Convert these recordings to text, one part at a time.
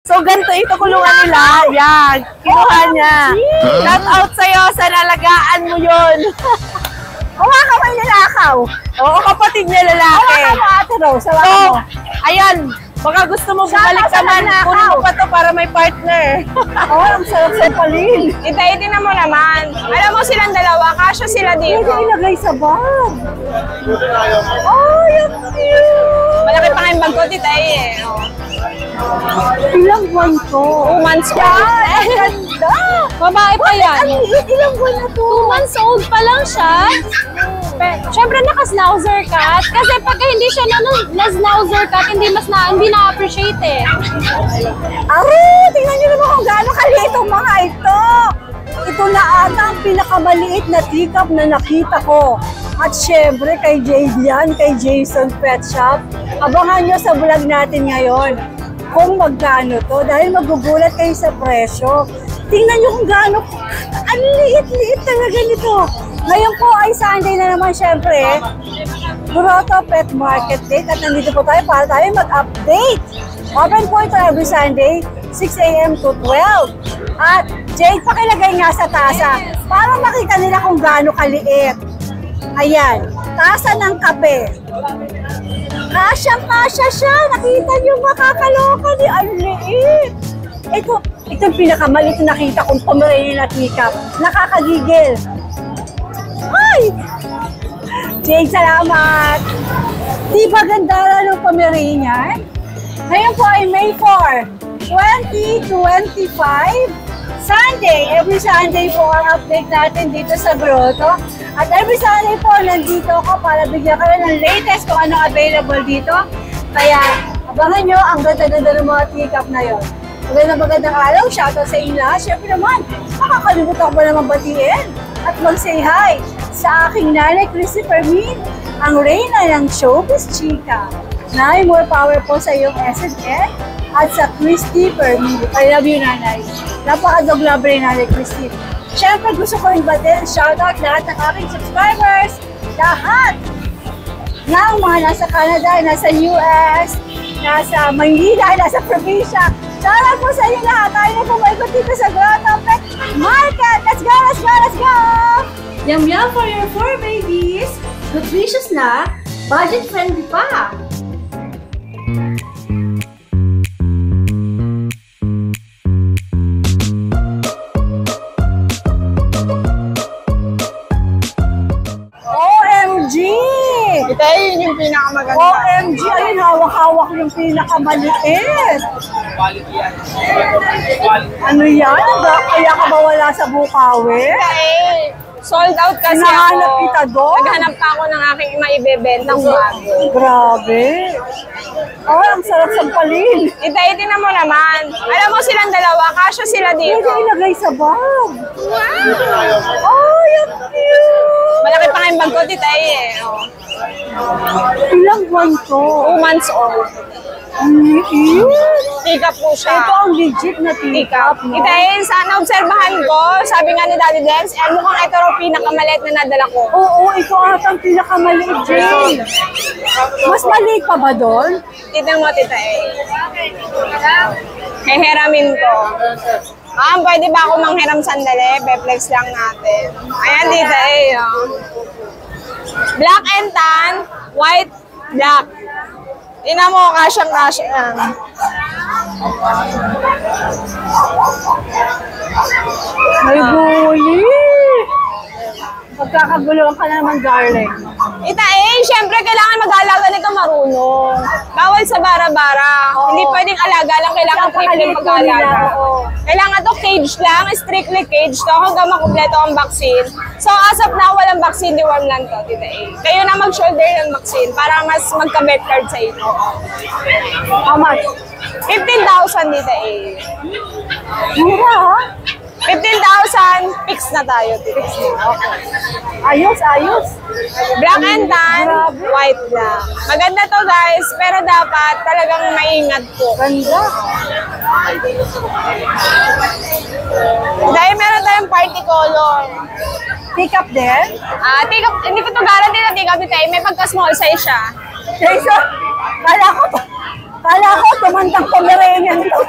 So, ganito ito kulungan nila. Yan. Kinuha niya. Shout out sa'yo sa nalagaan mo yun. Kuha ka may lalakaw. Oo, kapatid niya lalaki. Kuha ka mo, Ate Rose. So, ayan. Baka gusto mo bumalik naman. Kunin mo pa to para may partner. Oo, ang sarap sa palin. Itay-itin na mo naman. Alam mo silang dalawa, kasya sila dito. Pwede ilagay sa bag. Oh, yung cute. Malaki pa nga yung bag ko, titay eh. Oh. Ilang buwan to? 2 months pa. Yan, ang ganda. Babae pa yan. Ang liit, ilang buwan na to? 2 months old pa lang siya. Siyempre naka-snauzer cat. Kasi pagka hindi siya na-snauzer cat, hindi na-appreciate eh. Tingnan nyo naman kung gaano kaliit ang mga ito. Ito na ata ang pinakamaliit na teacup na nakita ko. At syempre kay JD yan, kay Jason Pet Shop. Abangan nyo sa vlog natin ngayon kung magkano to. Dahil magugulat kayo sa presyo. Tingnan nyo kung gaano. Ang liit-liit talaga nito. Ngayon po ay Sunday na naman syempre. Grotto Pet Market Date. At nandito po tayo para tayo mag-update. Open po ito every Sunday, 6 a.m. to 12. At Jade, pakilagay nga sa tasa para makita nila kung gaano kaliit. Ayan, tasa ng kape. Kasya siya. Nakita niyo, makakaloka ni ang liit. Ito yung pinakamaliit na nakita kong Pomeranian na teacup. Nakakagigil. Ay! Jade, salamat. Di ba ganda ng Pomeranian? Ngayon po ay May 4, 2025. Sunday, every Sunday po ang update natin dito sa Grotto. At every Sunday po, nandito ako para bigyan kayo ng latest kung ano available dito. Kaya, abangan nyo ang ganda-ganda ng mga teacup na yon. Magandang araw, shoutout sa inyo lahat. Siyempre naman, makakalimutan ko ba naman batiin at mag-say hi sa aking nanay, Christy Fermin, ang reyna ng showbiz chika. Nay, more power po sa iyong SNN at sa Christy Fermin. I love you, nanay. Napaka-dog lover ni nanay Christy. Siyempre, gusto ko rin batin, shoutout lahat ng aking subscribers. Lahat ng mga nasa Canada, nasa US, nasa Maynila, nasa probinsya. Shoutout po sa inyo lahat. Tayo na pumaikot dito sa Grotto Pet Market. Let's go, let's go, let's go! Yum yum for your 4 babies. Nutritious na, budget friendly pa. Itay, yun yung pinakamaganda. OMG! Ayun, hawak-hawak yung pinakamaliit. Ano yan? Kaya ka ba wala sa Bukawi? Itay, sold out kasi Hinahanap ako. kita doon? Naghanap pa ako ng aking maibebentang bago. Grabe. Oh, ang sarap sa palin. Itay-itin na mo naman. Alam mo silang dalawa, kasya sila dito. Pwede ilagay sa bag. Oh, yung cute. Malaki pa nga yung bag ko, titay eh. Oh. Ilang buwan to? 2 months old. Ang liit. Teacup po siya. Ito ang legit na teacup, no? Itay, sana obserbahan ko, sabi nga ni Daddy Dance, mukhang ito raw pinakamaliit na nadala ko. Oo, ito ata ang pinakamaliit, Jane. Mas maliit pa ba doon? Tignan mo, titay. Heheramin ko. Pwede ba ako manghiram sandali? Beplex lang natin. Ayan, titay. Oh. Black and tan, white, black. Tingnan mo, kasyang-kasya yan. May bully! Magkakaguluhan ka na naman, darling. Siyempre, kailangan mag-alaga nito marunong. Bawal sa bara-bara. Hindi pwedeng alaga lang, kailangan triple mag-alaga. Kailangan to cage lang, strictly cage to hanggang makumpleto ang vaccine. So, as of now, walang vaccine, deworm lang to, Tita A. Kayo na mag-shoulder ng vaccine para mas magka-vet card sa inyo. How much? 15,000, Tita A. Mura, ha? 15,000, fix na tayo. Fix na. Ayos, ayos. Black and tan, white black. Maganda to guys, pero dapat talagang maingat po. Ganda. Dahil meron tayong party color. Pick up din? Hindi ko to guarantee na take up tayo. May pagka-small size siya. Jason, kala ko tumandang Pomeranian to.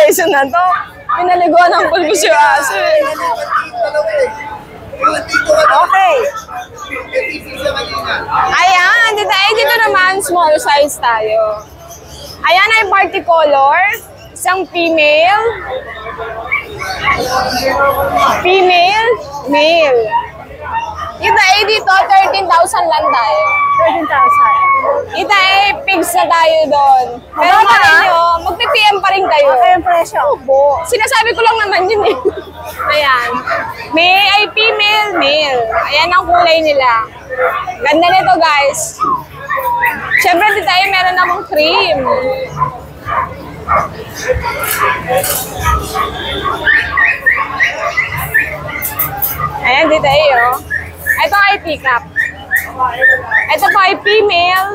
Tyson na to. Pinaliguan ng pulbos yung aso eh. Okay. Ayan, dito naman, small size tayo. Ayan ay party color. Isang female. Female, male. Kita eh dito, 13,000 lang tayo. 13,000. Kita eh, pigs na tayo doon. Pero Mababa, malay nyo, magpi-PM pa rin kayo. Okay ang presyo. Opo. Sinasabi ko lang naman yun eh. Ayan. May ay female, male. Ayan ang kulay nila. Ganda nito guys. Siyempre dito tayo meron akong cream. Ayan dito tayo. Ito ay teacup. Ito po ay female.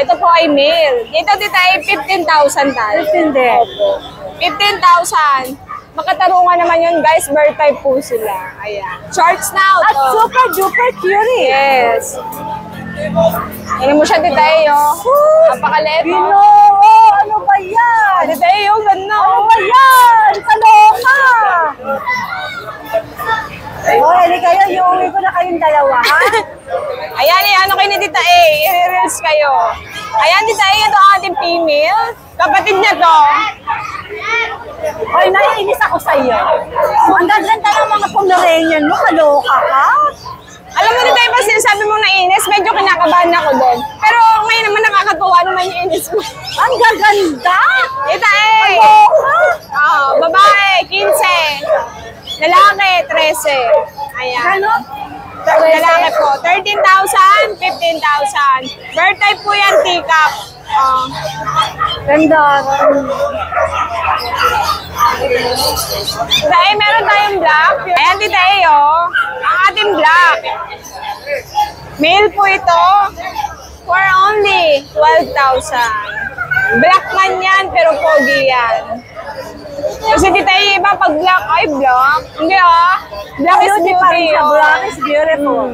Ito po ay male. Dito ay 15,000 tayo. 15 din. 15,000. Makatarungan naman yun guys, bird type po sila. Ayan. Shorts na At auto. super duper curie. Yes. Yan mo siya titayo. Napakaliit mo. Ginoo! Ano ba yan? Titayo, ganda. Ano ba yan? Kaloka! O, hindi kayo, iuwi ko na kayong dalawa, ha? Ayan, ano kayo ni Tita A? I-reels kayo. Ayan, Tita A, ito ang ating female. Kapatid niya to. Oy, naiinis ako sa iyo. Ang gaganda ng mga Pomeranian mo, kaloka ka? Alam mo, Tita A, pa sinasabi mo nainis, medyo kinakabahan ako doon. Pero ngayon naman nakakatuwa naman yung inis mo. Ang gaganda! Tita A! Kaloka! Babae, 15. Lalaki, 13. Ayan. Ano? Lalaki po, 13,000, 15,000. Bird type po yan, teacup. Ganda. Dahil meron tayong black. Ayan, Tita A, oh. Ang ating black. Male po ito. For only 12,000. Black man yan, pero pogi yan. Kasi Tita A, iba pag black, ay black. Hindi black is Beauty pa rin beauty. siya. Oh. Black is beautiful.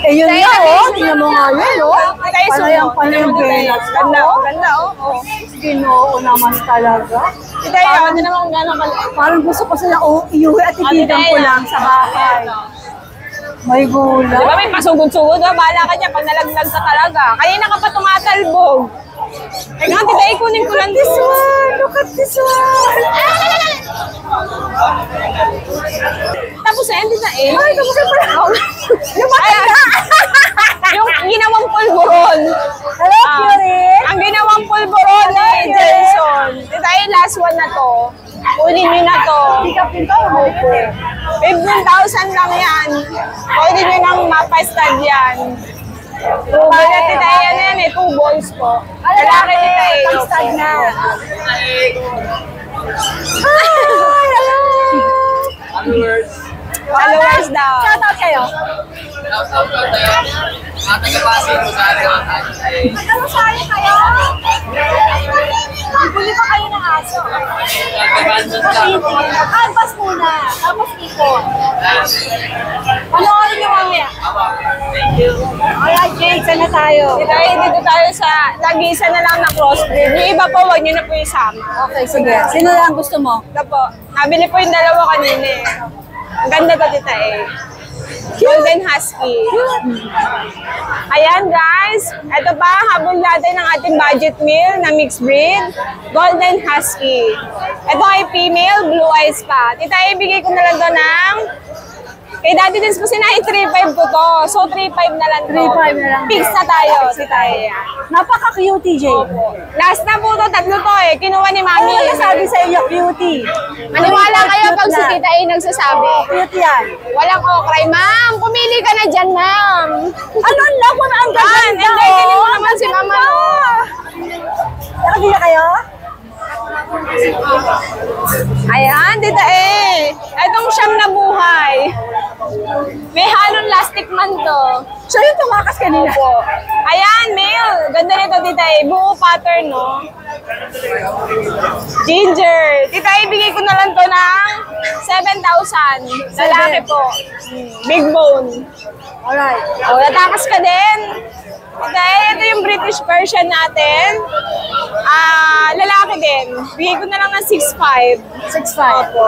Eh, yun Tayo na, na, oh. tayo Tingnan mo nga yun, oh. Tayo Panayang sumo. panayang velas. Ganda, ganda, oh. Ginoo naman talaga. Tita A, ano naman kung gano'ng kalaki. Parang gusto ko silang iuwi at itigan ko lang sa bahay. May Di gula. ba may pasugod-sugod? Bahala ka dyan pag nalaglag ka talaga. Kanina ka pa tumatalbog. Teka, Tita A, kunin ko lang This one! Look at this one! Tapos ayan, Tita A. Ay, tapos yung pala. Yung matanda. Yung ginawang pulburon. Hello, Curie! Ang ginawang pulburon ni Jason. Tita A, last one na to. Kunin nyo na to. Hindi ka pinto, mo po. 15,000 lang yan. Pwede nyo nang mapastad yan. Kaya Tita A, ano yan eh, 2 balls po. Lalaki Tita A. Pag-stag na. Followers daw. Shout out kayo. Ano sa'yo kayo? Bili pa kayo ng aso. Canvas muna. Tapos ipon. Panoorin niyo mamaya. Alright, Jake, saan na tayo? Dito tayo sa lagisa na lang na crossbreed. Yung iba po, huwag nyo na po isama. Okay, sige. Sino lang gusto mo? Ito po. Nabili po yung dalawa kanina eh. Ang ganda to, Tita A. Golden Husky. Ayan guys. Ito pa, habol natin ng ating budget meal na mixed breed. Golden Husky. Ito ay female, blue eyes pa. Tita A, ibigay ko na lang to ng... Kay Daddy Dins po sinay, 3.5 ko to. So 3.5 na lang to. 3.5 na lang. Fix na tayo, Tita A. Napaka-cute, TJ. Opo. Last na po to, tatlo to eh. Kinuha ni Ano Mami. nasabi sa iyo, cutie? Maniwala kayo pag si Cute Tita A nagsasabi. Cute yan. Walang okray, ma'am. Pumili ka na dyan, ma'am. Ano ang labo na ang gaganda? entertainin mo naman si mama. Nakabila kayo? Ayan, Tita A. Itong siyam na buhay. May halong plastic man to. Siya yung tumakas kanina. Opo. Ayan, male. Ganda nito, Tita A. Buo pattern, no? Ginger. Tita A, ibigay ko na lang to ng 7,000 Lalaki po. Big bone. Alright. Oh, natakas ka din. Okay, ito yung British Persian natin. Lalaki din. Bigay ko na lang ng 6'5". 6'5". Opo.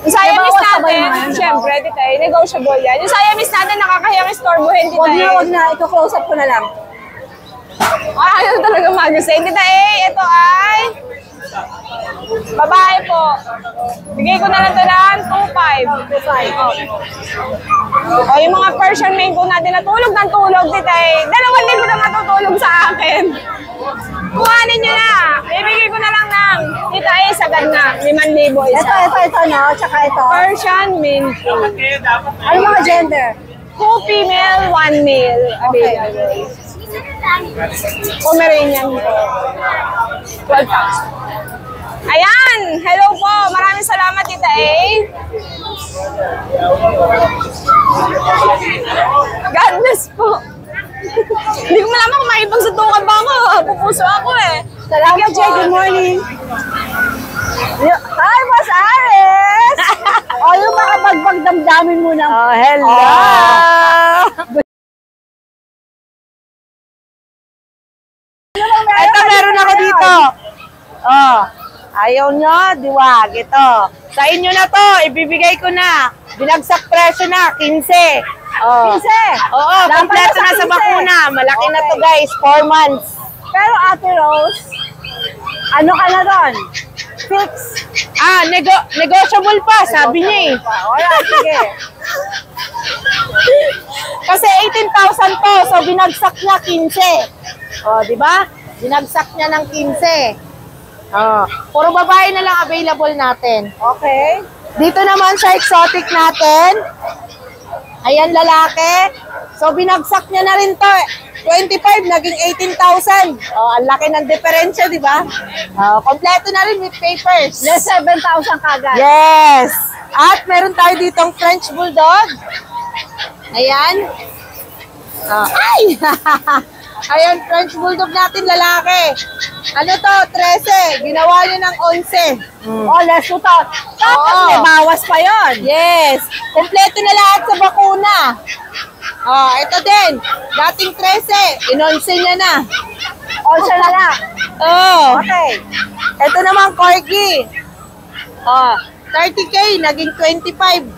Yung Siamese Nabawas sabay natin, naman, syempre, titay, negotiable yan. Yung Siamese natin, nakakahiyang istorbohin, titay. Wag na. Ito close up ko na lang. Ayaw talaga mag-say. Titay, ito ay babae po. Bigay ko na lang ito ng 2'5". 2'5". O, yung mga Persian main ko natin natulog ng tulog, titay. 2,000 na matutulog sa akin. Kuhanin nyo na. Ibigay ko na lang ng titay, sagad na. 5,000 isa. Ito, no? Tsaka ito. Persian main ko. Ano mga gender? 2 female, 1 male. Available. Pomeranian po. 12,000. Ayan! Hello po! Maraming salamat, Tita A. God bless po. Hindi ko malaman kung makipagsutukan ba ako. Pupuso ako eh. Salamat, Jay. Good morning. Hi, Boss Ares! O, yung mga bagbag damdamin mo na. Oh, hello! Ito, meron ako dito. Oh, ayaw nyo, diwag. Ito. Sa inyo na to, ibibigay ko na. Binagsak presyo na, 15. Oh. 15? Oo, kompleto na sa 15. bakuna. Malaki na to, guys. 4 months. Pero Ate Rose, ano ka na doon? Fix. Negotiable pa, sabi niya eh. Alright, sige. Kasi 18,000 to, so binagsak niya 15. Oh, di ba? Binagsak niya ng 15. Oh, puro babae na lang available natin. Okay. Dito naman sa exotic natin. Ayan, lalaki. So, binagsak niya na rin to. 25, naging 18,000. Oh, ang laki ng diferensya, di ba? Oh, kompleto na rin with papers. Less 7,000 kagad. Yes! At meron tayo ditong French Bulldog. Ayan. Oh, ay! Ayan, French Bulldog natin, lalaki. Ano to? 13. Ginawa niya ng 11. Oh, less to to. Tapos Oo. may bawas pa yon. Yes! Kompleto na lahat sa bakuna. Oh, ito din. Dating 13. In-11 niya na. O, siya na lang. Oh. Okay. Ito naman, Corgi. Oh, 30K, naging 25.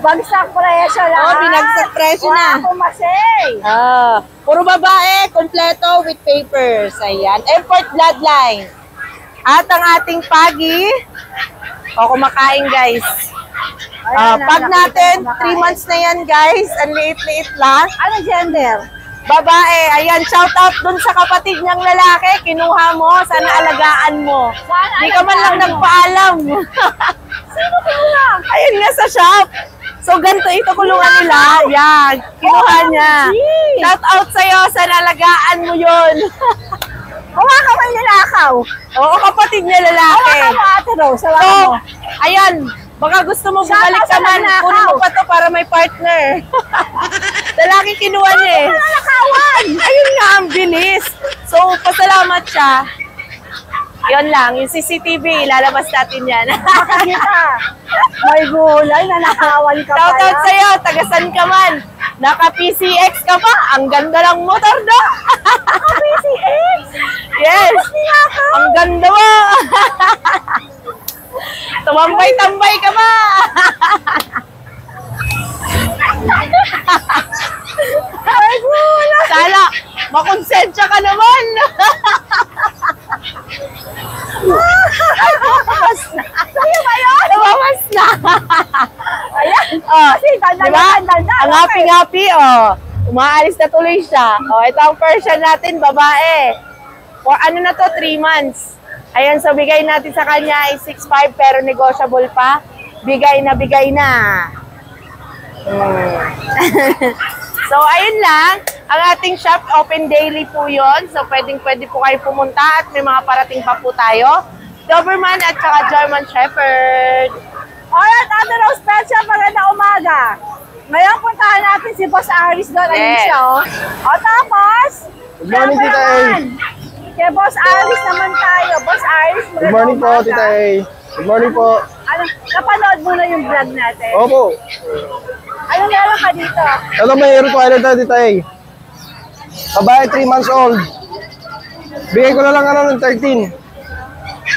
Bagsak presyo lang. Oh, binagsak presyo na. Wala akong masay. Ah, puro babae, kompleto with papers. Ayan, import bloodline. At ang ating pagi, o kumakain guys. Ayan, Pag nakita natin, ko kumakain. 3 months na yan guys. Ang liit-liit lang. Ano gender? Babae, ayan, shout out dun sa kapatid niyang lalaki. Kinuha mo, sana alagaan mo. Sana Di ka man lang alagaan mo. nagpaalam. Sino kinuha? Ayun nga sa shop. So, ganito ito kulungan nila. Yan, kinuha niya. OMG. Shout out sa'yo, sana alagaan mo yun. Huwag ka may nilakaw. Oo, kapatid niya lalaki. Huwag ka mo, Ate Rose. So, Huwag mo. ayan, baka gusto mo Shout bumalik out sa ka man. nanakaw. Kunin mo pa to para may partner. Lalaki kinuha niya eh. Nakawan. Ayun nga, ang bilis. So, pasalamat siya. Yun lang, yung CCTV, lalabas natin yan. Makikita. May gulay na nakawan ka Shout out pala. sa'yo, tagasan ka man. Naka-PCX ka pa, ang ganda ng motor do. PCX? Yes, ang ganda mo. Tumambay-tambay ka ba? Ay, gulay. Sana, makonsensya ka naman. Sa'yo ba yun? Lumawas na. Ayan. Oh, Dandan, diba? dandan. Ang happy-happy, oh. Umaalis na tuloy siya. Oh, ito ang Persian natin, babae. For ano na to, 3 months. Ayan, so bigay natin sa kanya ay 6'5", pero negotiable pa. Bigay na, bigay na. So, ayun lang. Ang ating shop, open daily po yun. So, pwede po kayo pumunta at may mga parating pa po tayo. Doberman at saka German Shepherd. Alright, Ate Rose Pet Shop, magandang umaga. Ngayon, puntahan natin si Boss Aris doon. Ayun Yes. siya, oh. O tapos, Good morning, siyempre Tita A. naman, kay Boss Aris naman tayo. Boss Aris, Good morning po, Tita A. Good morning po. Ano, napanood mo na yung vlog natin? Opo. Anong meron ka dito? Ito may Twilight na dito eh. Babae 3 months old. Bigay ko na lang ano ng 13.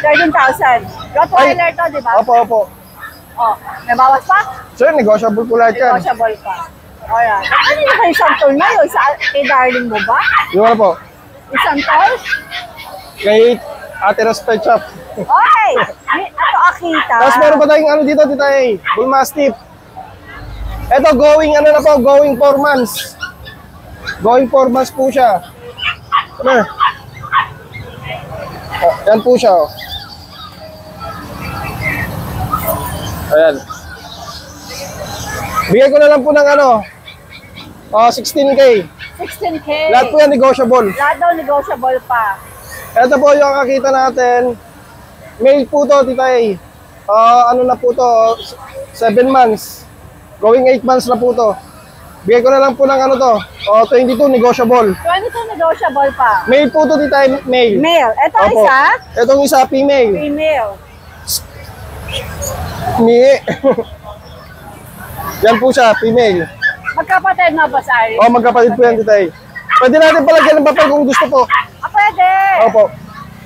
13,000. Rottweiler to, di ba? Opo, opo. Oh, may bawas pa? Sir, negotiable po lahat yan. Negotiable pa. Alright. Ano yung kay Santol na yun? Sa, kay darling mo ba? Yung ano po? Isang tol? Kay Ate Respect Shop. Okay! Ito, Akita. Tapos meron pa tayong ano dito, Tita A. Bull Mastiff. Ito, going ano na po, going 4 months. Going 4 months po siya. Ano? Oh, yan po siya. Oh. Ayan. Bigay ko na lang po ng ano, 16K. 16K. Lahat po yan negotiable. Lahat daw negotiable pa. Ito po yung kakita natin. Male po to, Tita A. Ano na po to, 7 months. Going 8 months na po to. Bigay ko na lang po ng ano to, 22 negotiable. 22 negotiable pa. Male po to, Tita A, male. Male. Ito Opo. isa? Itong isa, female. Female. Ni. Yan po siya, female. Magkapatid na ba sa Ari? Magkapatid po yan, Tita A. Pwede natin palagyan ng papel kung gusto po. Pwede. Opo.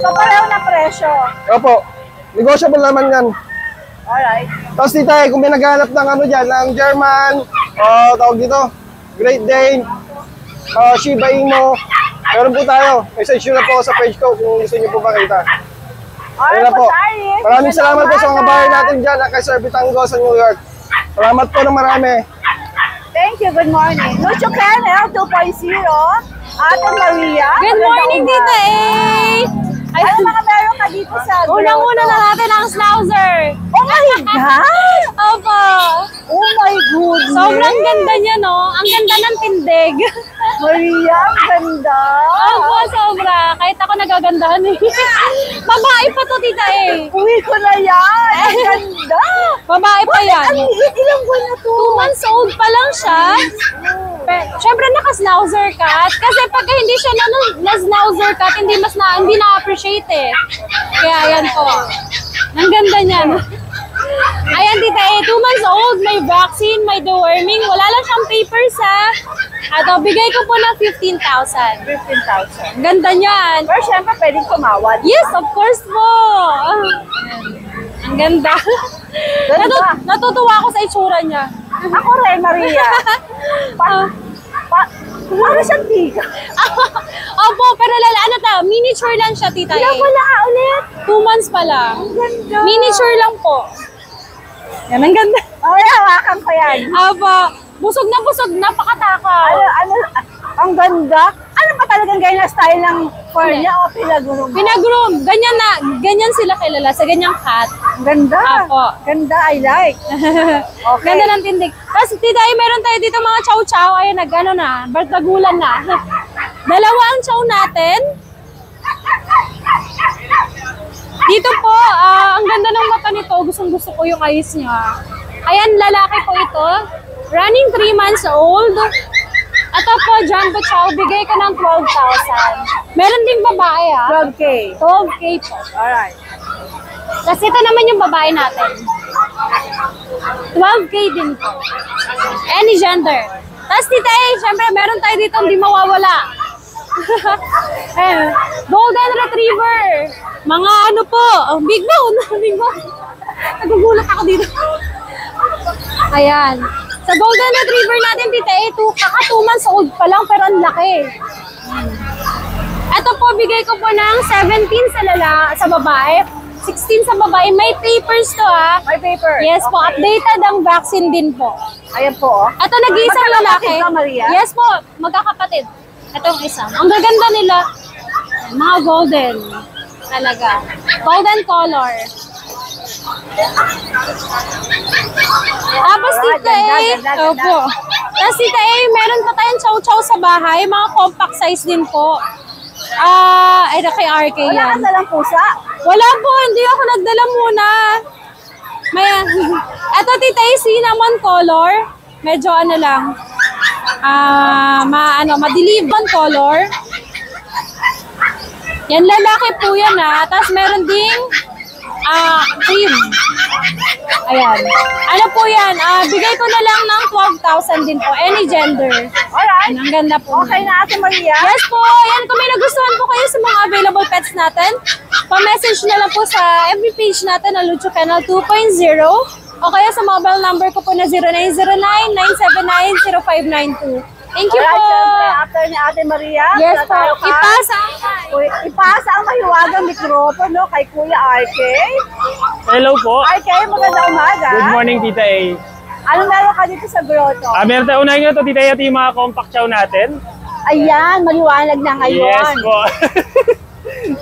So, pareho na presyo. Opo. Negotiable naman yan. Alright. Tapos Tita A, kung may naghanap ng ano dyan, ng German, tawag dito, Great Dane, Shiba Inu, meron po tayo. Message nyo na po sa page ko kung gusto nyo po makita. Ayun na po. Maraming salamat po sa mga buyer natin dyan at kay Sir Bitango sa New York. Salamat po ng marami. Thank you. Good morning. Lucho Kennel 2.0. Ate Maria. Good morning, Tita A! Ano mga meron ka dito sa Unang-una na natin ang Schnauzer. Oh my God! Opo. Oh my goodness! Sobrang ganda niya, no? Ang ganda ng tindig. Maria, ang ganda! Opo, sobra. Kahit ako nagagandahan eh. Babae pa to, Tita A. Uwi ko na yan! Ang ganda! Babae pa yan. Ang liit, ilang buwan na to? 2 months old pa lang siya. Siyempre naka-Schnauzer cat. Kasi pagka hindi siya na-Schnauzer cat, hindi na-appreciate eh. Kaya yan po. Ang ganda niyan. Ayan, Tita A, 2 months old, may vaccine, may deworming, wala lang siyang papers ha. At bigay ko po ng 15,000. 15,000. Ganda niyan. Pero syempre, pwedeng tumawad. Yes, of course po. Ang ganda. Ganda. Natutuwa ako sa itsura niya. Ako rin, Maria. Para siyang tiga. Opo, pero miniature lang siya, Tita A. Ilang wala ka ulit. 2 months pa lang. Ang ganda. Miniature lang po. Yan, ang ganda. Okay, hawakan ko yan. Aba, busog na busog, napakatakaw. Ang ganda. Ano ba talagang ganyan na style ng fur niya o pinag-groom? Pinag-groom. Ganyan sila kilala sa ganyang cat. Ang ganda. Apo. Ganda, I like. Okay. Ganda ng tindig. Tapos, Tita A, meron tayo dito mga chow-chow. Ayun, bardagulan na. Dalawa ang chow natin. Dito po, ang ganda ng mata nito. Gustong-gusto ko yung eyes niya. Ayan, lalaki po ito. Running 3 months old. Ito po, Jumbo Chow, bigay ko ng 12,000. Meron ding babae 12K. 12K po. Alright. Tapos ito naman yung babae natin. 12K din po. Any gender. Tapos Tita A, syempre meron tayo dito hindi mawawala. Golden Retriever. Mga ano po, big bone. Big bone. Nagugulat ako dito. Ayan. Sa Golden Retriever natin, Tita A, kaka 2 months old pa lang, pero ang laki. Ito po, bigay ko po ng 17 sa babae, 16 sa babae. May papers to May paper. Yes po, updated ang vaccine din po. Ayan po. Ito, nag-iisang lalaki. Magkakapatid ka, Maria? Yes po, magkakapatid. Itong isa. Ang gaganda nila. Mga golden. Talaga. Golden color. Tapos Tita A, opo. Tapos Tita A, meron pa tayong chow-chow sa bahay. Mga compact size din po. Ay, kay RK Wala ka yan. dalang pusa? Wala po, hindi ako nagdala muna. May, eto Tita A, cinnamon color. Medyo ano lang. Madilim color. Yan, lalaki po yan ha. Tapos meron ding cream. Ayan. Ano po yan? Bigay ko na lang ng 12,000 din po. Any gender. Alright. Ang ganda po. Okay na, Ate Maria. Yes po. Ayan, kung may nagustuhan po kayo sa mga available pets natin, pa-message na lang po sa FB page natin na Lucho Kennel 2.0 o kaya sa mobile number ko po na 0909-979-0592. Thank you Alright, po. syempre, after ni Ate Maria, Yes po. tayo ka. Ipasa ang mahiwagang mikropono kay Kuya RK. Hello po. RK, magandang umaga. Good morning, Tita A. Anong meron ka dito sa grotto? Meron tayo unahin nyo ito, Tita A, ito yung mga compact chow natin. Ayan, maliwanag na ngayon. Yes po.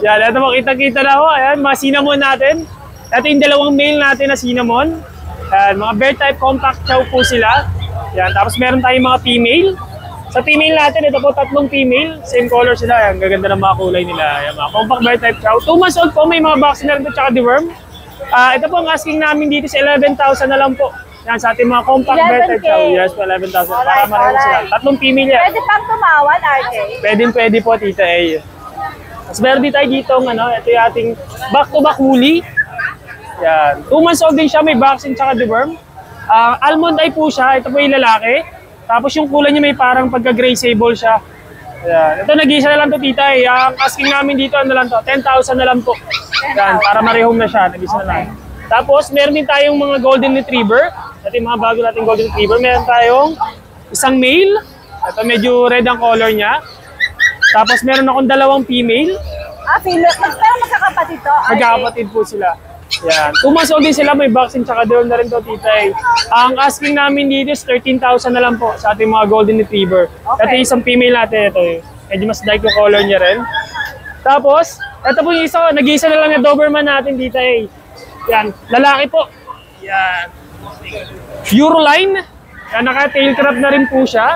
Yan, ito po, kita-kita na ho. Ayan, mga cinnamon natin. Ito yung dalawang male natin na cinnamon. Ayan, mga bear type compact chow po sila. Yan, tapos meron tayong mga female. Sa female natin, ito po 3 female. Same color sila. Ayan, gaganda ng mga kulay nila. Ayan, mga compact bear type chow. 2 months old po, may mga vaccine na rin ito, tsaka deworm. Ito po ang asking namin dito sa 11,000 na lang po. Yan, sa ating mga compact bear type 11K. chow. Yes po, 11,000. Para Alright, mareho sila. alright. 3 female yan. Pwede pang tumawan, RK. Pwede po, Tita A. Tapos meron din tayo dito, ito yung ating back-to-back woolly. Yan. 2 months old din siya, may vaccine tsaka deworm. Almond eye po siya, ito po yung lalaki. Tapos yung kulay niya may parang pagka-gray sable siya. Yan. Ito nag-iisa na lang to, Tita A. Ang asking namin dito, 10,000 na lang po. Yan, para marehong na siya, nag-iisa na lang. Tapos meron din tayong mga golden retriever. Ito yung mga bago nating golden retriever. Meron tayong isang male. Ito medyo red ang color niya. Tapos meron akong 2 female. Female. Pero magkakapatid to, RK. Magkakapatid po sila. Yan. 2 months old din sila, may vaccine tsaka deworm na rin to, Tita A. Ang asking namin dito is 13,000 na lang po sa ating mga golden retriever. Okay. Ito yung isang female natin. Ito medyo mas dark yung color niya rin. Tapos, ito po yung isa, nag-iisa na lang yung Doberman natin, Tita A. Yan. Lalaki po. Yan. Euroline. Yan, naka-tail crab na rin po siya.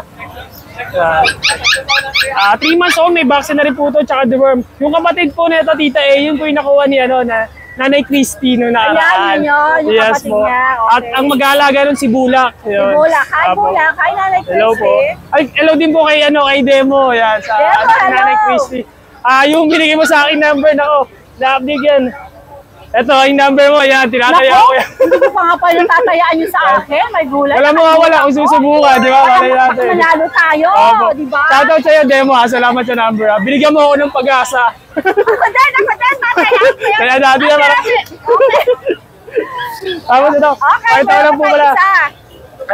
3 months old, may vaccine na rin po ito, tsaka deworm. Yung kapatid po nito, Tita A, yun po yung nakuha ni na Nanay Christy nung nakaraan. Ayan, yun, yung kapatid po. niya, okay. At ang mag-aalaga nun si Bulak. Si Bulak. Hi, Apo. Bulak. Hi, Nanay Christy. Hello po. Ay, hello din po kay kay Demo. Yan, sa Demo, hello. Nanay Christy. Yung binigay mo sa akin number, na-update yan. Ito, yung number mo, yan, tinataya ko yan. Hindi ko pa nga pala tatayaan niyo sa akin. May gulay. Wala mo wala kung susubukan, di ba? Malay natin. Manalo tayo, Opo. di ba? Shoutout sa'yo, Demo, ha. Salamat sa number, ha. Binigyan mo ako ng pag-asa. Ako din, tatayaan ko yan. Kaya dati na marami. Tapos ito, Okay, ito lang po meron pala. pa isa.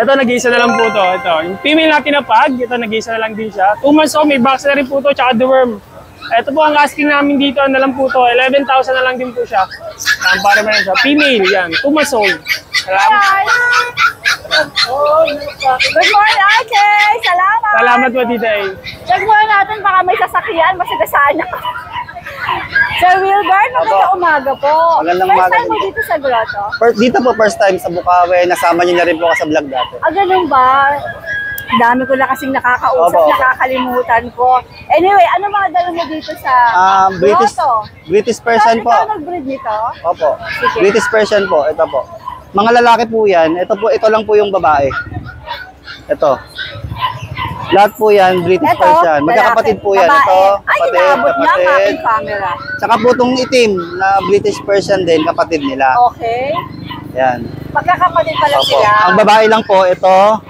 Ito, nag-iisa na lang po to. Ito, yung female natin na pag, ito nag-iisa na lang din siya. 2 months old, may vaccine na rin po to, tsaka deworm. Ito po ang asking namin dito, na lang po to, 11,000 na lang din po siya. Para meron siya. Female, yan, 2 months old. Salamat. Good morning, RK. Salamat. Salamat po, Tita A. Check muna natin, baka may sasakyan, masigasaan ako. Sir Wilbert, magandang umaga po. Magandang First umaga time mo din po. dito sa grotto? Dito po, first time sa Bukawi, nasama niyo na rin po ako sa vlog dati. Ganun ba? Dami ko na kasing nakakausap, Opo. nakakalimutan ko. Anyway, ano mga dala mo dito sa grotto? British Persian po. Ikaw nag-breed nito? Opo. Sige. British Persian po, ito po. Mga lalaki po yan, ito lang po yung babae. Ito. Lahat po yan, British Ito, Persian. Magkakapatid po yan. babae. Ito, Ay, kapatid, inaabot niya ang kapatid. aking camera. Tsaka po itong itim na British Persian din, kapatid nila. Okay. Yan. Magkakapatid pala Opo. sila. Ang babae lang po, ito,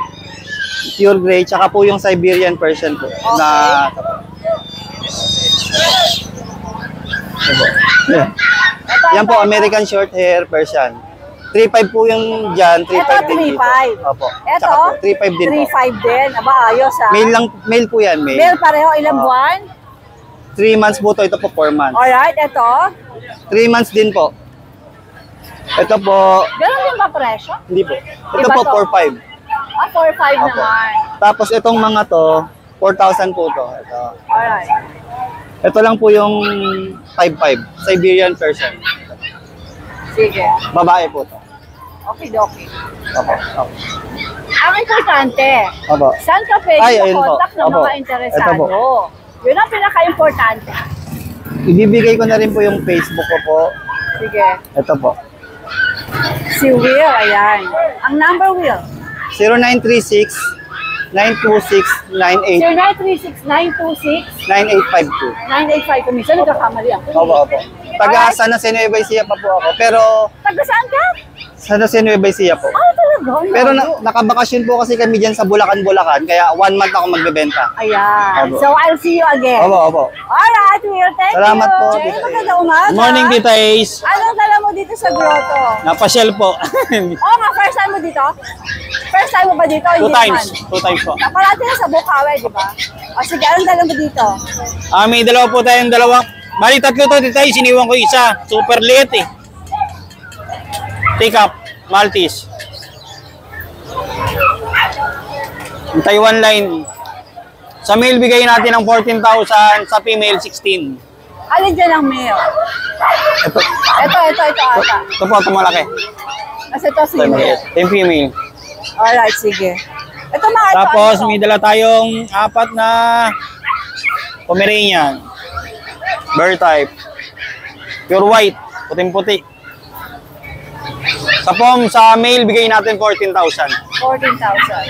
pure gray, tsaka po yung Siberian Persian po. Na, ito po. Yan. Yan po, American short hair Persian. 3.5 po yung dyan, 3.5 Ito, din dito. 3.5. Opo. Ito, Tsaka po, 3.5 din po. 3.5 din. Aba, ayos ah. Male po yan, male. Male pareho, ilang buwan? 3 months po to, ito po 4 months. Alright, ito. 3 months din po. Ito po, Ganun din ba presyo? hindi po. Ito Iba po, to. 4.5. 4.5 Opo. naman. Tapos itong mga to, 4,000 po to. Ito. Alright. Ito lang po yung 5.5. Siberian Persian. Sige. Babae po to. Okay, okay. Opo. Opo. Ang importante, Opo. saan ka pwede Ayun po. contact ng Opo. mga interesado? Ito po. Yun ang pinaka-importante. Ibibigay ko na rin po yung Facebook ko po. Sige. Ito po. Si Will, ayan. Ang number, Will? 0936-926-98 0936-926-9852. 9852. Minsan nagkakamali ako. Opo, opo. Taga San Jose Nueva Ecija pa po ako. Pero Taga saan ka? Sa Nueva Ecija po. Ah, talaga? Ang Pero layo. nakabakasyon po kasi kami dyan sa Bulacan, kaya 1 month ako magbebenta. Ayan. Opo. So, I'll see you again. Opo. Alright, Will. Thank Salamat you. po, Hey, Tita magandang umaga. Good morning, Tita Ace. Anong dala mo dito sa grotto? Napasyal po. Oo nga, first time mo dito? First time mo ba dito? Two Hindi times. naman. 2 times po. Parati na sa Bukawe, di ba? O sige, anong dala mo dito? May dalawa po tayong dalawang. Bali, tatlo to, Tita Ace. Siniwan ko isa. Super liit eh. Take up. Maltese. Yung Taiwan line. Sa male, bigay natin ng 14,000. Sa female, 16. Alin dyan ang male? Ito, Ito ata. ito po, ito malaki. Kasi ito si Ito yung maliit. male. Ito yung female. Alright, sige. Ito mga ito. Tapos, ano? may dala tayong 4 na Pomeranian. Bear type. Pure white. Puting-puti. Sa pom, sa male, bigay natin 14,000. 14,000.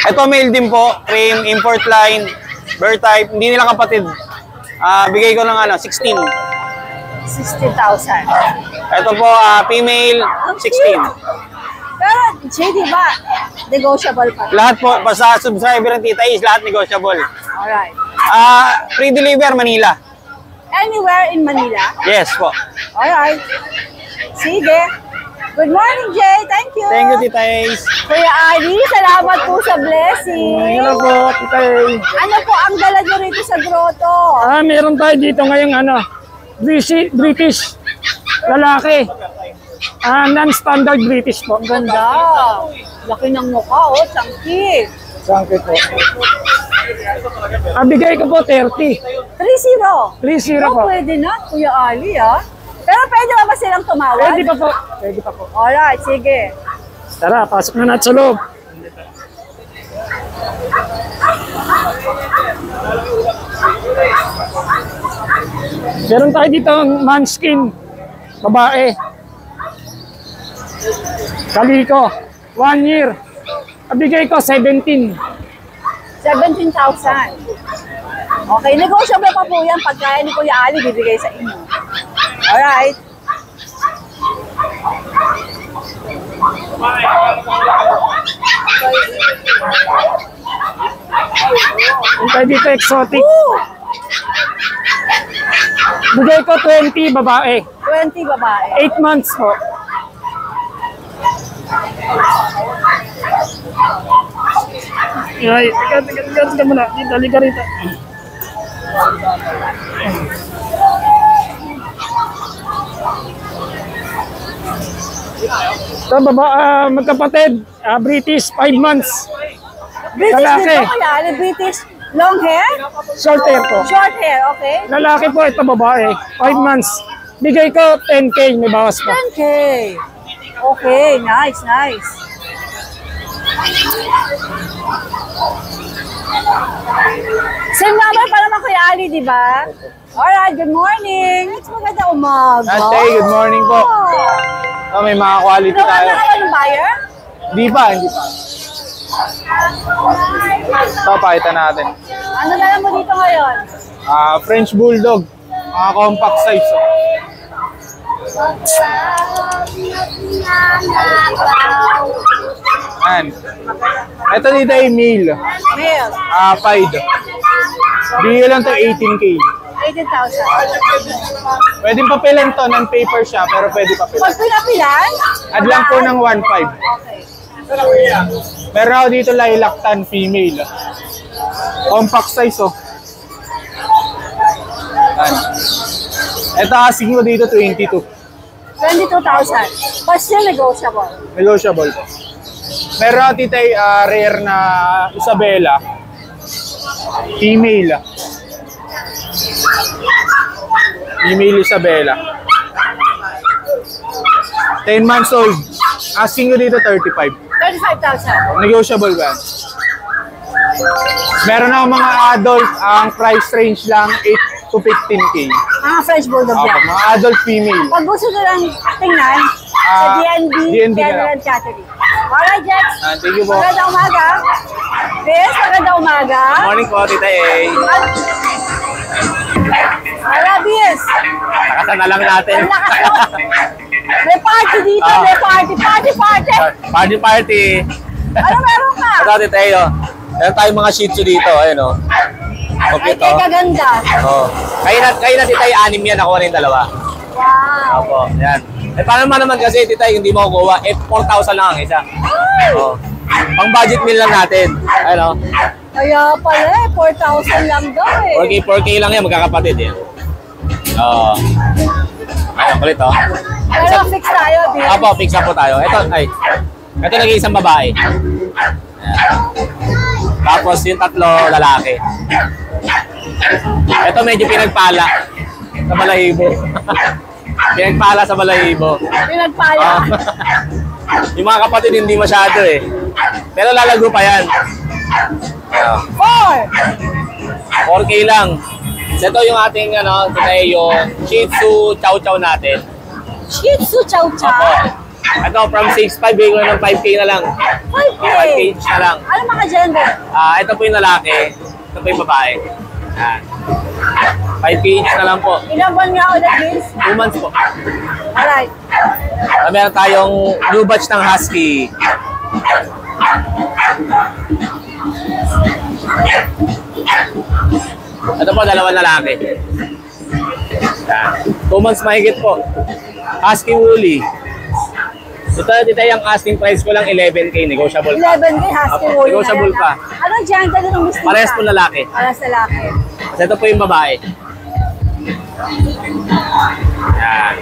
Ito male din po, cream, import line, bear type, hindi nila kapatid. Bigay ko ng 16. 60,000. Ito po, female, 16. Pero, Jay, di ba? Negotiable pa. Lahat po, basta subscriber ng Tita Ace, lahat negotiable. Alright. Free deliver, Manila. Anywhere in Manila? Yes po. Alright. Sige. Good morning, Jay. Thank you. Thank you, Tita Ace. Kuya Ali, salamat po sa blessing. Hello po, Tita Ace. Ano po ang dala nyo rito sa grotto? Meron tayo dito ngayong British lalaki. Non-standard British po. Ganda. Laki ng mukha, oh. Chunky. Sangkit po. Bigay ko po 30. 3-0. 3-0 Oh, po. pwede na, Kuya Ali, ah. Pero pwede ba silang tumawag? Pwede pa po. Pwede pa po. Alright, sige. Tara, pasok na natin sa loob. Meron tayo dito ang manskin. Babae. Kaliko. 1 year. Bigay ko 17. 17,000. Okay, negotiable pa po yan. Pagkaya ni Kuya Ali, bibigay sa inyo. Alright. Meron tayo dito exotic. Bigay ko 20 babae. 20 babae. 8 months po. Ay, teka muna. Dito, liga rito. Ito, magkapatid. British, 5 months. British Lalaki. din po, Kuya Ali. British. Long hair? Short hair po. Short hair, okay. Lalaki po, ito babae. 5 months. Bigay ko 10K, may bawas pa. 10K. Okay, nice, nice. Same number pa naman Kuya Ali, di ba? Alright, good morning. It's maganda umaga. Ate, good morning po. May mga quality Nakuha tayo. na kayo ng buyer? Hindi pa. Ito, pakita natin. Ano na lang mo dito ngayon? French Bulldog. Mga compact size. Yan. Ito dito ay male. Male, Pied. Bigyan lang to 18K. 18,000. Pwedeng papilan to, non-paper siya, pero pwede papilan. Pag pinapilan? Add lang po ng 1.5. Okay. Meron ako dito lilac tan female. Compact size oh. Yan. Ito asking mo dito 22. 22,000. But still negotiable. Negotiable po. Meron ako dito ay rare na Isabela. Female. Female Isabela. 10 months old. Asking ko dito 35. 35,000. Negotiable ba? Meron ako mga adult, ang price range lang 8 to 15K. Mga French Bulldog Opo, yan. mga adult female. Pag gusto nyo lang tingnan, sa DNB, DNB na General lang. Catering. Alright, Jets. Thank you po. Magandang umaga. Chris, magandang umaga. Morning po, Tita A. At Arabies. Nakasan na lang natin. Ang lakas mo. May party dito, may party. Party party. Ano meron ka? Ito natin tayo. Meron tayong mga shih tzu dito. Ayun o. Okay Ay, to. kay kaganda. Oh. Kayo na titay 6 yan. Ako na yung 2. Wow. Opo. Yan. Eh paano naman kasi titay hindi mo kukuha. 4,000 lang ang isa. Oh. Pang budget meal lang natin. Ano? Kaya pala eh, 4,000 lang daw eh. 4K lang yan. Magkakapatid yan. Oo. Ayun, kulit oh. Pero fix tayo, Bill. Apo, fix na po tayo. Ito nag-iisang babae. Ayan. Tapos yung 3 lalaki. Ito medyo pinagpala sa balahibo. Pinagpala sa balahibo. Pinagpala. Yung mga kapatid hindi masyado eh. Pero lalago pa yan. 4K lang. So, ito yung ating yung Shih Tzu Chow Chow natin. Shih Tzu Chow Chow. Opo. Ito from 6.5 bigay ko ng 5K na lang. 5K. 5K each na lang. Ano mga gender? Ito po yung lalaki. Ito po yung babae. 5K each na lang po. Ilang buwan nga ulit, Vince? 2 months po. Alright. Meron tayong new batch ng Husky. Ito po, 2 lalaki. 2 months mahigit po. Husky Woolly. Ito yung asking price ko lang 11K, negotiable pa. 11K Husky Woolly. Negotiable pa. Anong gender ng gusto Parehas po lalaki. Parehas lalaki. Kasi ito po yung babae. Yan.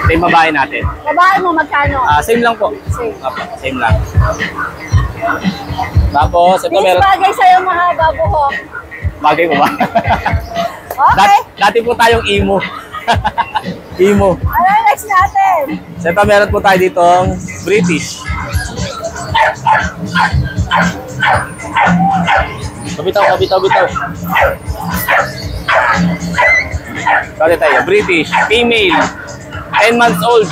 Ito yung babae natin. Babae mo magkano? Same lang po. Same. Opo, same lang. Tapos, ito Vince, meron. bagay sa'yo mahaba buhok. Bagay ko ba? Okay. Dati po tayong emo. Emo. Ano yung next natin? So ito meron po tayo ditong British. Kabitaw. Kali tayo, British, female, 10 months old.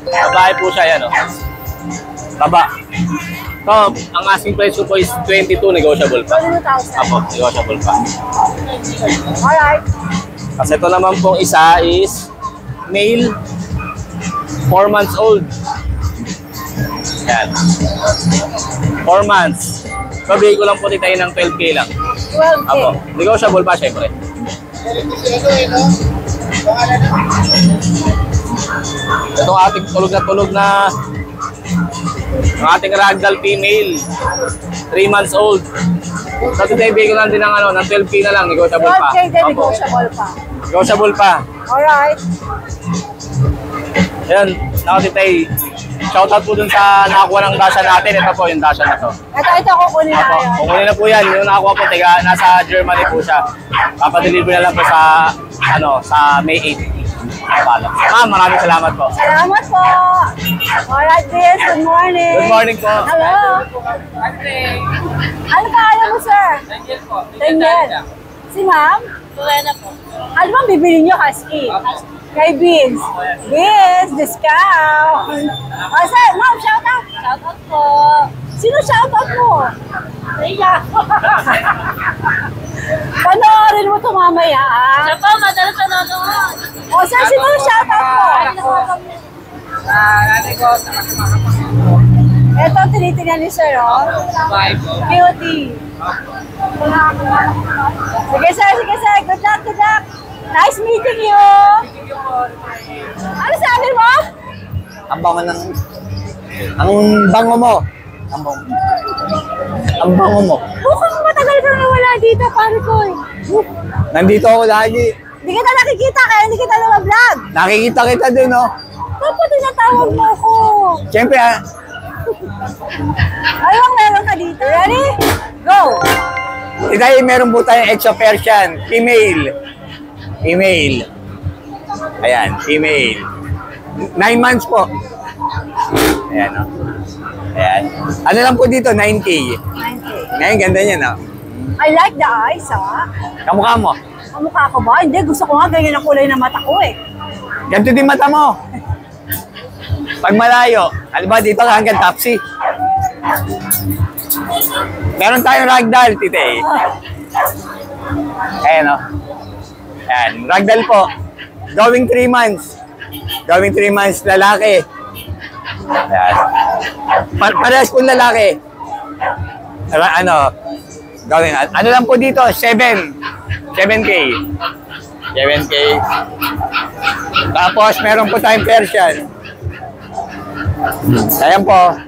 Babae po siya, yan o. Baba. So, ang asking price ko po is 22, negotiable pa. 22,000. Apo, negotiable pa. Alright. Kasi ito naman pong isa is male, 4 months old. Yan. 4 months. Pabigay ko lang po tayo ng 12K lang. 12K. Apo, negotiable pa syempre. Itong ating tulog na ang ating ragdoll female, 3 months old. So today bigay ko lang din ng 12K na lang, negotiable pa. 12K din, Opo. negotiable pa. Negotiable pa. Alright. Ayan, nakatitay. Shoutout po dun sa nakakuha ng dasha natin. Ito po yung dasha na to. Ito kukunin na Apo, yun. kukunin na po yan. Yung nakakuha po, nasa Germany po siya. Papadeliver na lang po sa, sa May 8. Maraming salamat po. Salamat po. Alright, Vince. Good morning. Good morning po. Hello. Ano pangalan mo, sir? Daniel po. Daniel. Si ma'am? Lorena po. Ano bang bibili niyo, Husky? Kay Vince. Vince, discount. Oh, sir, ma'am, shout out. Shout out po. Sino shout out mo? Rhea. Panoorin mo ito mamaya, ha? Siya po, madalas na nanonood. O, sir, sino shout out mo? Nanay ko, Ito, tinitingnan ni sir, oh. bye po. Beauty. Sige, sir. Good luck. Nice meeting you. Ano sabi mo? Ang bango ng... Ang bango mo. Ang bango mo. Mukhang matagal kang nawala dito, pare ko. Nandito ako lagi. Hindi kita nakikita, kaya hindi kita namablog. Nakikita kita din, oh. Dapat tinatawag mo ako. Siyempre, Anong meron ka dito? Ready? Go! Today, meron po tayong Exo Persian, female. Ayan, female. 9 months po. Ayan, oh. Ayan. Ano lang po dito, 9K. 9K. Ngayon, ganda niya, no? I like the eyes, ha? Kamukha mo. Ang mukha ko ba? Hindi, gusto ko nga ganyan ang kulay ng mata ko, eh. Ganito din mata mo. Pag malayo, halimbawa dito hanggang Tapsi. Meron tayong ragdoll, tite. Ayan, oh. Yan, ragdoll po. Going 3 months. Going 3 months, lalaki. Yan. Parehas po lalaki. Ano lang po dito? 7K. 7K. Tapos, meron po tayong Persian. Ayan po.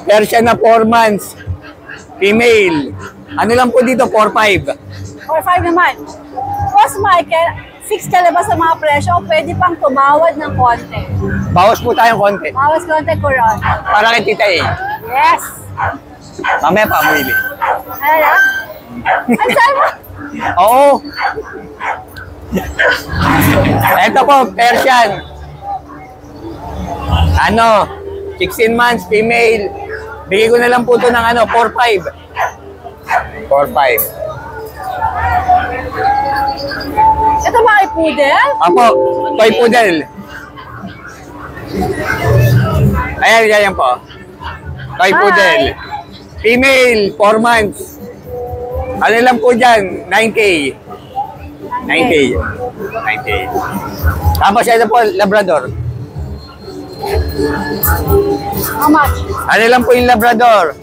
Persian na 4 months. Female. Ano lang po dito? 4-5. 4-5 naman. Boss Michael, fix ka na ba sa mga presyo o pwede pang tumawad ng konti? Bawas po tayong konti. Bawas konti, Kuron. Para kay Tita A. Yes! Mamaya pa, Willy. Ano na? Ang saan mo? Oo. Ito po, Persian. 16 months, female. Bigay ko na lang po ito ng 4-5. 4-5. Ito ba ay poodle? Apo, toy poodle. Ayan po. Toy poodle. Female, 4 months. Ano lang po dyan? 9K. 9K. Tapos ito po, Labrador. How much? Ano lang po yung Labrador?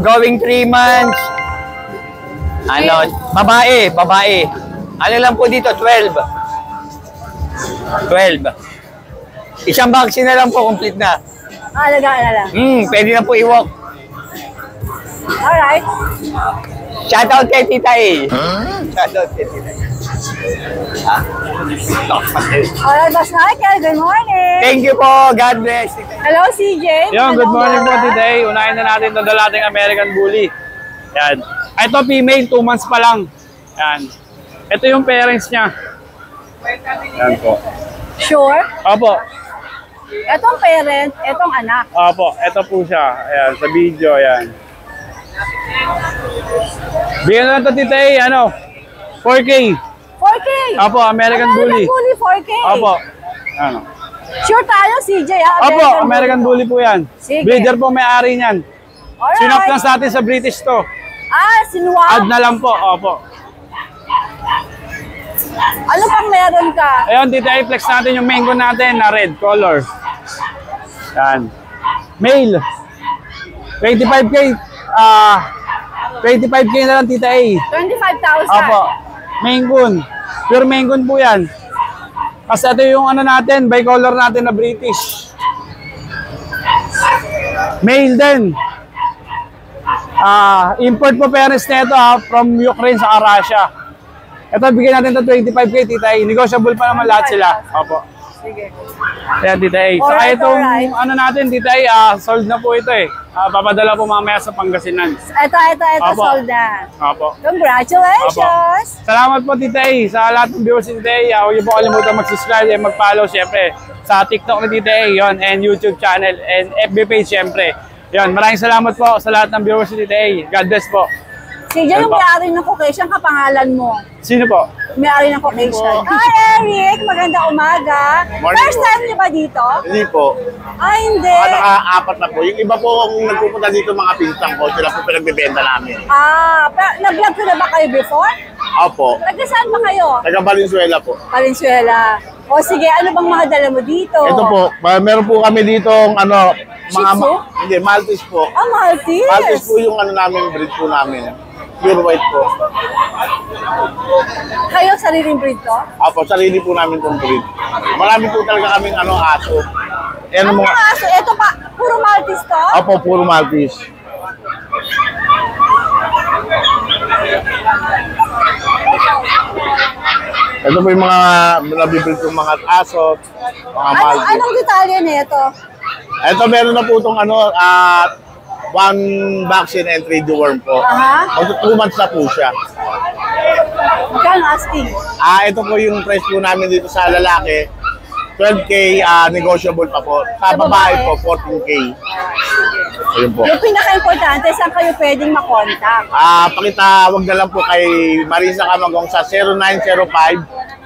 Going 3 months. Babae. Ano lang po dito? 12. Isang vaccine na lang po, complete na. Alagaan na lang. Pwede na po i-walk. Alright. Shoutout kay Tita A. Shoutout kay Tita A. Alright, Boss Michael, good morning. Thank you po. God bless. Hello, CJ. Yan, good morning po today. Unahin na natin itong dalating American Bully. Yan. Ito female, 2 months pa lang. Yan. Ito yung parents niya. Yan po. Sure. Opo. Etong parent, etong anak. Opo. Ito po siya. Ayan, sa video. Ayan. Bigyan na lang ito, Tita A. 4K. 4K. Opo, American Bully. American Bully, 4K. Opo. Ano? Sure tayo, CJ, ha? Opo, American Bully po yan. Sige. Breeder po may-ari niyan. Alright. Sinop lang sa atin sa British to. Sinuwag. Add na lang po. Opo. Ano pang meron ka? Ayun, dito i-flex natin yung mango natin na red color. Yan. Male. 25K. 25K na lang, Tita A. 25,000. Opo. Mangoon. Pure mangoon po yan. Kasi ito yung natin, bicolor natin na British. Male din. Import po parents na ito from Ukraine sa Russia. Ito, bigyan natin ito 25K, Tita A. Negotiable pa naman lahat sila. Opo. Sige. Ayan, Tita A. Saka Alright, itong alright. natin, Tita A, sold na po ito eh. Papadala po mamaya sa Pangasinan. Ito, Opo. sold na. Opo. Congratulations! Salamat po, Tita A, sa lahat ng viewers ni Tita A. Huwag niyo po kalimutan mag-subscribe and mag-follow, syempre, sa TikTok ni Tita A, yun, and YouTube channel, and FB page, syempre. Yun, maraming salamat po sa lahat ng viewers ni Tita A. God bless po. CJ, Ano yung po? may-ari ng Caucasian, kapangalan mo. Sino po? May-ari ng Caucasian. Hi, Eric! Maganda umaga. Morning First po. time niyo ba dito? Hindi po. Hindi. Naka-apat na po. Yung iba po, kung nagpupunta dito mga pinsan ko, sila po pinagbebenta namin. Pero nag-vlog ko na ba kayo before? Opo. Taga saan ba kayo? Taga Valenzuela po. Valenzuela. O sige, ano bang mga dala mo dito? Ito po, meron po kami dito Shih Tzu? hindi, Maltese po. Maltese. Maltese po yung namin, breed po namin. Pure white po. Kayo, sariling breed to? Opo, sarili po namin itong breed. Marami po talaga kaming aso. Ano mga aso? Ito pa, puro Maltese to? Opo, puro Maltese. Ito po yung mga nabibili kong mga aso, mga Maltese. Anong detalye nito? Ito meron na po itong 1 vaccine and 3 deworm po. Aha. 2 months na po siya. Magkano asking? Ito po yung price po namin dito sa lalaki. 12K, negotiable pa po. Sa babae po, 14K. Ayun po. Yung pinaka-importante, saan kayo pwedeng makontak? Pakitawag na lang po kay Marisa Camagong sa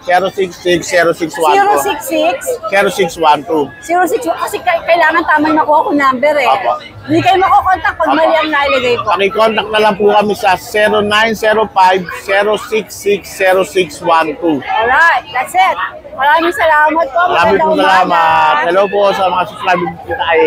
066-0612. 066 0612. 06, kasi kailangan tamang makuha ko number eh. Apo. Hindi kayo makukontak pag mali ang nailagay ko. Paki-contact na lang po kami sa 0905-066-0612. Alright, that's it. Maraming salamat po. Maraming Magandang po umaga. salamat. Hello po sa mga subscribers kita ay